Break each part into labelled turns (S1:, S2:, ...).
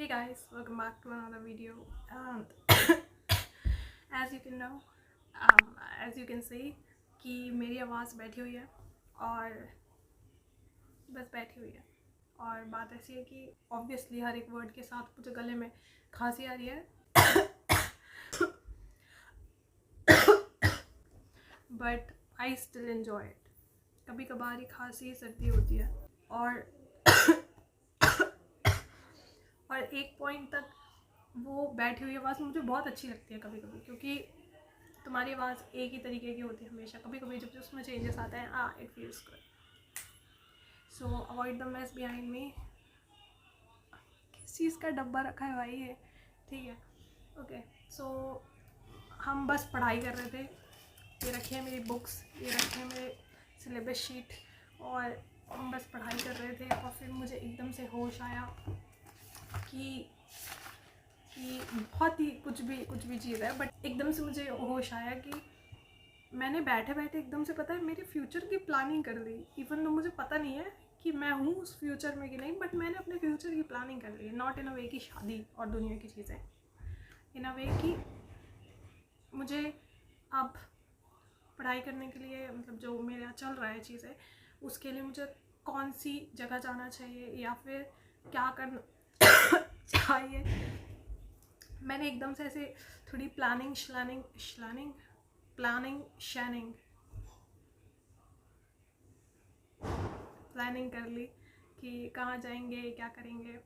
S1: Hey guys, welcome back to another video. And as you can know, as you can see कि मेरी आवाज़ बैठी हुई है और बस बैठी हुई है। और बात ऐसी है कि ऑब्वियसली हर एक वर्ड के साथ मुझे गले में खांसी आ रही है, but I still enjoy it. कभी कभार ही खांसी सर्दी होती है और एक पॉइंट तक वो बैठी हुई आवाज़ मुझे बहुत अच्छी लगती है कभी कभी, क्योंकि तुम्हारी आवाज़ एक ही तरीके की होती है हमेशा। कभी कभी जब उसमें चेंजेस आते हैं it feels good. So avoid the mess behind me. किस चीज़ का डब्बा रखा है भाई ये? ठीक है, ओके। सो हम बस पढ़ाई कर रहे थे। ये रखी है मेरी बुक्स, ये रखे हैं मेरे सिलेबस शीट, और हम बस पढ़ाई कर रहे थे। और फिर मुझे एकदम से होश आया कि बहुत ही कुछ भी चीज़ है, बट एकदम से मुझे होश आया कि मैंने बैठे बैठे एकदम से, पता है, मेरे फ्यूचर की प्लानिंग कर ली। इवन तो मुझे पता नहीं है कि मैं हूँ उस फ्यूचर में कि नहीं, बट मैंने अपने फ्यूचर की प्लानिंग कर ली। नॉट इन अ वे की शादी और दुनिया की चीज़ें, इन अ वे कि मुझे अब पढ़ाई करने के लिए, मतलब जो मेरा चल रहा है चीज़ें, उसके लिए मुझे कौन सी जगह जाना चाहिए या फिर क्या करना चाहिए। मैंने एकदम से ऐसे थोड़ी प्लानिंग कर ली कि कहाँ जाएंगे, क्या करेंगे।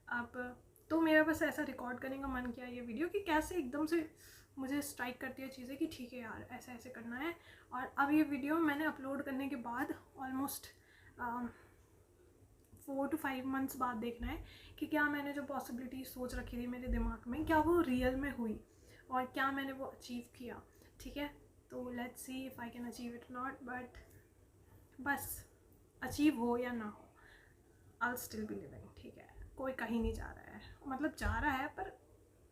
S1: अब तो मेरा बस ऐसा रिकॉर्ड करने का मन किया ये वीडियो कि कैसे एकदम से मुझे स्ट्राइक करती है चीज़ें कि ठीक है यार, ऐसा ऐसे करना है। और अब ये वीडियो मैंने अपलोड करने के बाद ऑलमोस्ट 4 to 5 मंथ्स बाद देखना है कि क्या मैंने जो पॉसिबिलिटी सोच रखी थी मेरे दिमाग में, क्या वो रियल में हुई और क्या मैंने वो अचीव किया। ठीक है, तो let's see if I can achieve it not, but बस अचीव हो या ना हो, आई स्टिल बी लिविंग। ठीक है, कोई कहीं नहीं जा रहा है, मतलब जा रहा है पर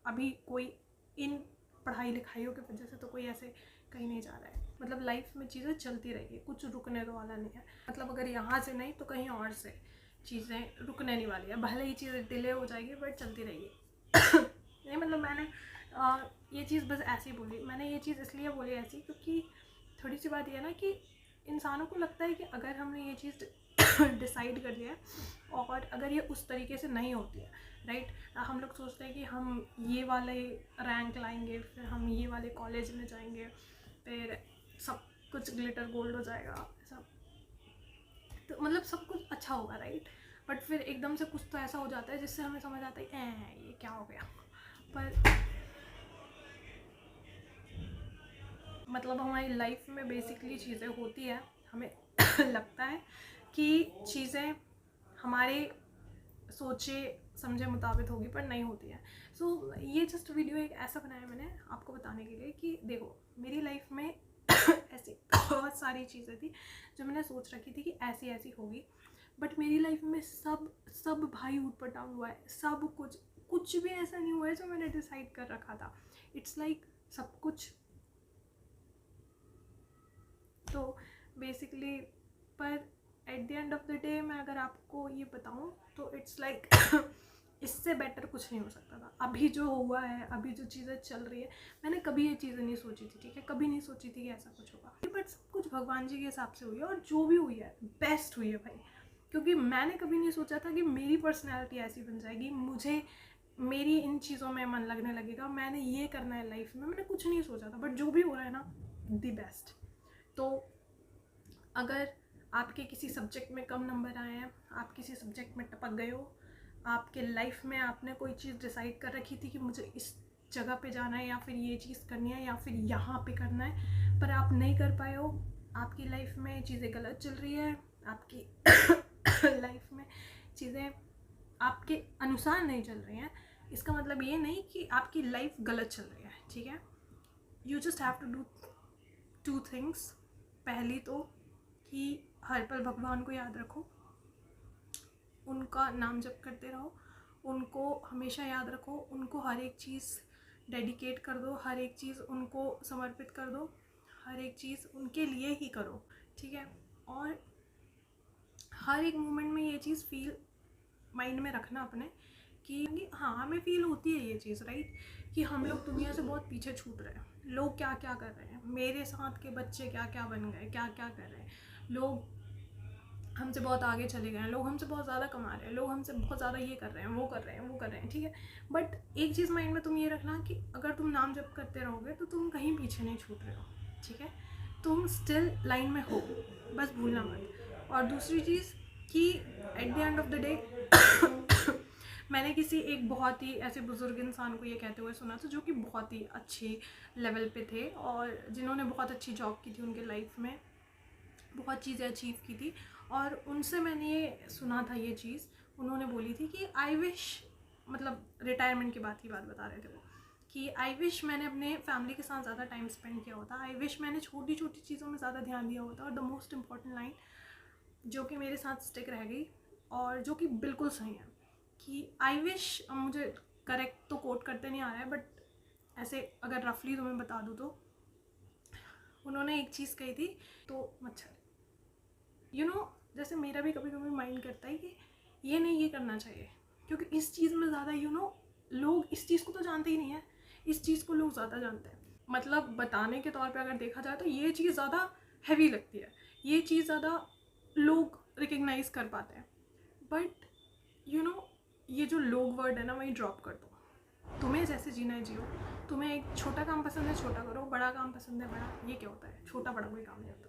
S1: अभी कोई इन पढ़ाई लिखाइयों की वजह से तो कोई ऐसे कहीं नहीं जा रहा है। मतलब लाइफ में चीज़ें चलती रहेगी, कुछ रुकने तो वाला नहीं है। मतलब अगर यहाँ से नहीं तो कहीं और से चीज़ें रुकने नहीं वाली है। भले ही चीज़ें डिले हो जाएगी बट चलती रहेगी। नहीं, मतलब मैंने ये चीज़ बस ऐसे ही बोली। मैंने ये चीज़ इसलिए बोली ऐसी क्योंकि थोड़ी सी बात ये है ना कि इंसानों को लगता है कि अगर हमने ये चीज़ डिसाइड कर लिया है और अगर ये उस तरीके से नहीं होती है, राइट, हम लोग सोचते हैं कि हम ये वाले रैंक लाएंगे, फिर हम ये वाले कॉलेज में जाएंगे, फिर सब कुछ ग्लिटर गोल्ड हो जाएगा, सब तो मतलब सब कुछ अच्छा होगा, राइट। बट फिर एकदम से कुछ तो ऐसा हो जाता है जिससे हमें समझ आता है ये क्या हो गया। पर मतलब हमारी लाइफ में बेसिकली चीज़ें होती है, हमें लगता है कि चीज़ें हमारे सोचे समझे मुताबिक होगी, पर नहीं होती है। सो ये जस्ट वीडियो एक ऐसा बनाया मैंने आपको बताने के लिए कि देखो, मेरी लाइफ में ऐसी बहुत सारी चीज़ें थी जो मैंने सोच रखी थी कि ऐसी ऐसी होगी, बट मेरी लाइफ में सब भाई ऊट पटांग हुआ है। सब कुछ भी ऐसा नहीं हुआ है जो मैंने डिसाइड कर रखा था। इट्स लाइक सब कुछ तो बेसिकली, पर at the end of the day मैं अगर आपको ये बताऊं तो इट्स लाइक इससे बेटर कुछ नहीं हो सकता था। अभी जो हुआ है, अभी जो चीज़ें चल रही है, मैंने कभी ये चीज़ें नहीं सोची थी, ठीक है, कभी नहीं सोची थी कि ऐसा कुछ होगा, बट सब कुछ भगवान जी के हिसाब से हुई है। और जो भी हुई है बेस्ट हुई है भाई, क्योंकि मैंने कभी नहीं सोचा था कि मेरी पर्सनैलिटी ऐसी बन जाएगी, मुझे मेरी इन चीज़ों में मन लगने लगेगा, मैंने ये करना है लाइफ में। मैंने कुछ नहीं सोचा था, बट जो भी हो रहा है ना, द बेस्ट। तो अगर आपके किसी सब्जेक्ट में कम नंबर आए हैं, आप किसी सब्जेक्ट में टपक गए हो, आपके लाइफ में आपने कोई चीज़ डिसाइड कर रखी थी कि मुझे इस जगह पे जाना है या फिर ये चीज़ करनी है या फिर यहाँ पे करना है, पर आप नहीं कर पाए हो, आपकी लाइफ में चीज़ें गलत चल रही है, आपकी लाइफ में चीज़ें आपके अनुसार नहीं चल रही हैं, इसका मतलब ये नहीं कि आपकी लाइफ गलत चल रही है। ठीक है, you just have to do 2 things. पहली तो कि हर पल भगवान को याद रखो, उनका नाम जप करते रहो, उनको हमेशा याद रखो, उनको हर एक चीज़ डेडिकेट कर दो, हर एक चीज़ उनको समर्पित कर दो, हर एक चीज़ उनके लिए ही करो। ठीक है, और हर एक मोमेंट में ये चीज़ फील माइंड में रखना अपने कि हाँ हमें फील होती है ये चीज़, राइट, कि हम लोग दुनिया से बहुत पीछे छूट रहे हैं, लोग क्या क्या कर रहे हैं, मेरे साथ के बच्चे क्या क्या बन गए, क्या क्या कर रहे हैं, लोग हमसे बहुत आगे चले गए हैं, लोग हमसे बहुत ज़्यादा कमा रहे हैं, लोग हमसे बहुत ज़्यादा ये कर रहे हैं, वो कर रहे हैं, वो कर रहे हैं, ठीक है। बट एक चीज़ माइंड में तुम ये रखना कि अगर तुम नाम जप करते रहोगे तो तुम कहीं पीछे नहीं छूट रहे हो, ठीक है, तुम स्टिल लाइन में हो, बस भूलना मत। और दूसरी चीज़ कि at the end of the day मैंने किसी एक बहुत ही ऐसे बुज़ुर्ग इंसान को ये कहते हुए सुना था जो कि बहुत ही अच्छी लेवल पे थे और जिन्होंने बहुत अच्छी जॉब की थी उनके लाइफ में, बहुत चीज़ें अचीव की थी। और उनसे मैंने ये सुना था ये चीज़, उन्होंने बोली थी कि आई विश, मतलब रिटायरमेंट के बाद की बात बता रहे थे वो, कि आई विश मैंने अपने फैमिली के साथ ज़्यादा टाइम स्पेंड किया होता, आई विश मैंने छोटी छोटी चीज़ों में ज़्यादा ध्यान दिया होता। और द मोस्ट इम्पॉर्टेंट लाइन जो कि मेरे साथ स्टिक रह गई और जो कि बिल्कुल सही है कि आई विश, मुझे करेक्ट तो कोट करते नहीं आ रहा है बट ऐसे अगर रफली तुम्हें बता दूँ तो उन्होंने एक चीज़ कही थी, तो मच्छर यू नो जैसे मेरा भी कभी कभी माइंड करता है कि ये नहीं, ये करना चाहिए, क्योंकि इस चीज़ में ज़्यादा लोग इस चीज़ को तो जानते ही नहीं है, इस चीज़ को लोग ज़्यादा जानते हैं। मतलब बताने के तौर पे अगर देखा जाए तो ये चीज़ ज़्यादा हैवी लगती है, ये चीज़ ज़्यादा लोग रिकग्नाइज कर पाते हैं। बट ये जो लोग वर्ड है ना, वही ड्रॉप कर दो। तुम्हें जैसे जीना है जियो, तुम्हें एक छोटा काम पसंद है छोटा करो, बड़ा काम पसंद है बड़ा, ये क्या होता है, छोटा बड़ा कोई काम नहीं होता।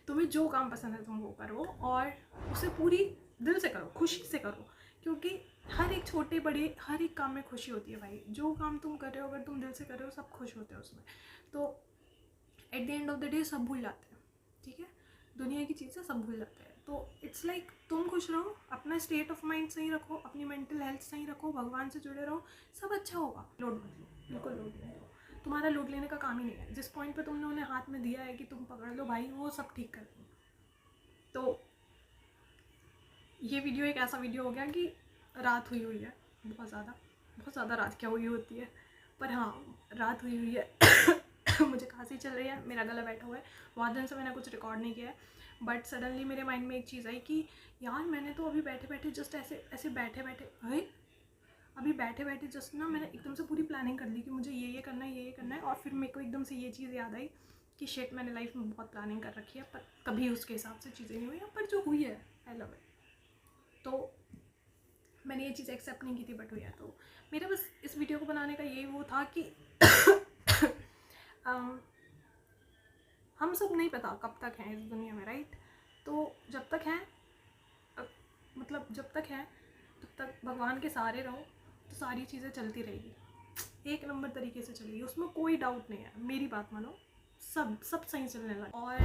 S1: तुम्हें जो काम पसंद है तुम वो करो और उसे पूरी दिल से करो, खुशी से करो, क्योंकि हर एक छोटे बड़े हर एक काम में खुशी होती है भाई। जो काम तुम कर रहे हो अगर तुम दिल से कर रहे हो सब खुश होते हैं उसमें। तो at the end of the day सब भूल जाते हैं, ठीक है, दुनिया की चीज़ें सब भूल जाते हैं। तो इट्स लाइक तुम खुश रहो, अपना स्टेट ऑफ माइंड सही रखो, अपनी मेंटल हेल्थ सही रखो, भगवान से जुड़े रहो, सब अच्छा होगा। लोड मत लो, बिल्कुल लोड नहीं लो, तुम्हारा लोड लेने का काम ही नहीं है। जिस पॉइंट पे तुमने उन्हें हाथ में दिया है कि तुम पकड़ लो भाई, वो सब ठीक कर देंगे। तो ये वीडियो एक ऐसा वीडियो हो गया कि रात हुई है बहुत ज़्यादा रात क्या हुई होती है, पर हाँ रात हुई है मुझे खांसी चल रही है, मेरा गला बैठा हुआ है, बहुत दिन से मैंने कुछ रिकॉर्ड नहीं किया है। बट सडनली मेरे माइंड में एक चीज़ आई कि यार मैंने तो अभी बैठे बैठे जस्ट ऐसे बैठे बैठे जस्ट ना मैंने एकदम से पूरी प्लानिंग कर ली कि मुझे ये करना है, ये करना है। और फिर मेरे को एकदम से ये चीज़ याद आई कि शेट मैंने लाइफ में बहुत प्लानिंग कर रखी है पर कभी उसके हिसाब से चीज़ें नहीं हुई, पर जो हुई है आई लव इट। तो मैंने ये चीज़ एक्सेप्ट नहीं की थी बट हुई है। तो मेरा बस इस वीडियो को बनाने का यही वो था कि हम सब नहीं पता कब तक हैं इस दुनिया में, राइट। तो जब तक हैं जब तक हैं तब तक भगवान के सहारे रहो तो सारी चीज़ें चलती रहेगी, एक नंबर तरीके से चलेगी, उसमें कोई डाउट नहीं है। मेरी बात मानो, सब सही चलने लगा। और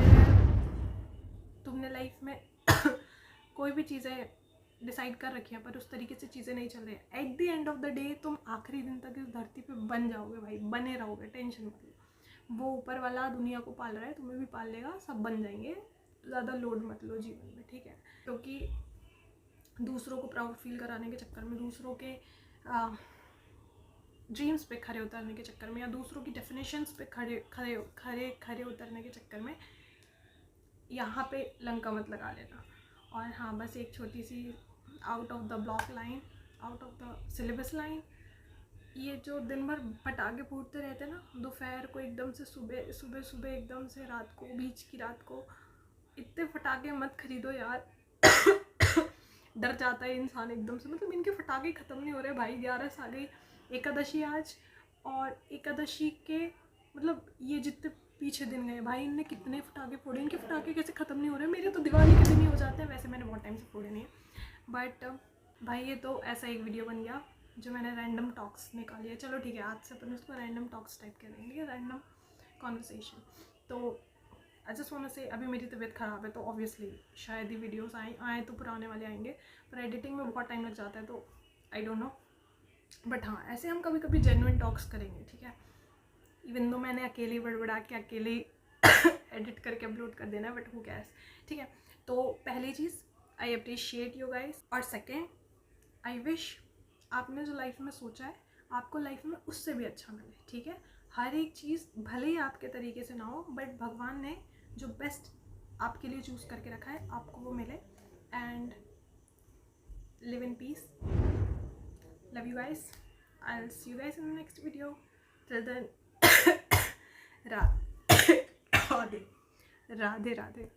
S1: तुमने लाइफ में कोई भी चीज़ें डिसाइड कर रखी है पर उस तरीके से चीज़ें नहीं चल रही है, at the end of the day तुम आखिरी दिन तक इस धरती पे बन जाओगे भाई, बने रहोगे, टेंशन मत लो। वो ऊपर वाला दुनिया को पाल रहा है, तुम्हें भी पाल लेगा, सब बन जाएंगे। ज़्यादा लोड मत लो जीवन में, ठीक है, क्योंकि दूसरों को प्राउड फील कराने के चक्कर में, दूसरों के ड्रीम्स पे खड़े उतरने के चक्कर में, या दूसरों की डेफिनेशंस पे खड़े उतरने के चक्कर में यहाँ पे लंका मत लगा लेना। और हाँ बस एक छोटी सी out of the block line, out of the syllabus line, ये जो दिन भर पटाखे फूटते रहते हैं ना, दोपहर को एकदम से सुबह एकदम से रात को, बीच की रात को, इतने पटाखे मत खरीदो यार डर जाता है इंसान एकदम से। मतलब इनके पटाखे ख़त्म नहीं हो रहे भाई, 11 आ गई, एकादशी आज, और एकादशी के मतलब ये जितने पीछे दिन गए भाई, इनने कितने पटाखे फोड़े, इनके पटाखे कैसे ख़त्म नहीं हो रहे। मेरे तो दिवाली के दिन ही हो जाते हैं, वैसे मैंने बहुत टाइम से फोड़े नहीं है। बट भाई ये तो ऐसा एक वीडियो बन गया जो मैंने रैंडम टॉक्स निकाली है। चलो ठीक है, आज से अपन उसको रैंडम टॉक्स टाइप कह देंगे, रैंडम कॉन्वर्सेशन। तो आई जस्ट वांट टू से अभी मेरी तबीयत ख़राब है तो ऑब्वियसली शायद ही वीडियोस आए तो पुराने वाले आएंगे, पर एडिटिंग में बहुत टाइम लग जाता है तो आई डोंट नो। बट हाँ ऐसे हम कभी कभी जेन्युइन टॉक्स करेंगे, ठीक है। इवन दो मैंने अकेले बड़बड़ा के अकेले एडिट करके अपलोड कर देना है, बट हु कैर्स, ठीक है। तो पहली चीज़ आई अप्रिशिएट यू गाइस, और सेकेंड आई विश आपने जो लाइफ में सोचा है आपको लाइफ में उससे भी अच्छा मिले, ठीक है। हर एक चीज़ भले ही आपके तरीके से ना हो, बट भगवान ने जो बेस्ट आपके लिए चूज़ करके रखा है आपको वो मिले। And live in peace, love you guys, I will see you guys in the next video. Till then Radhe Radhe Radhe.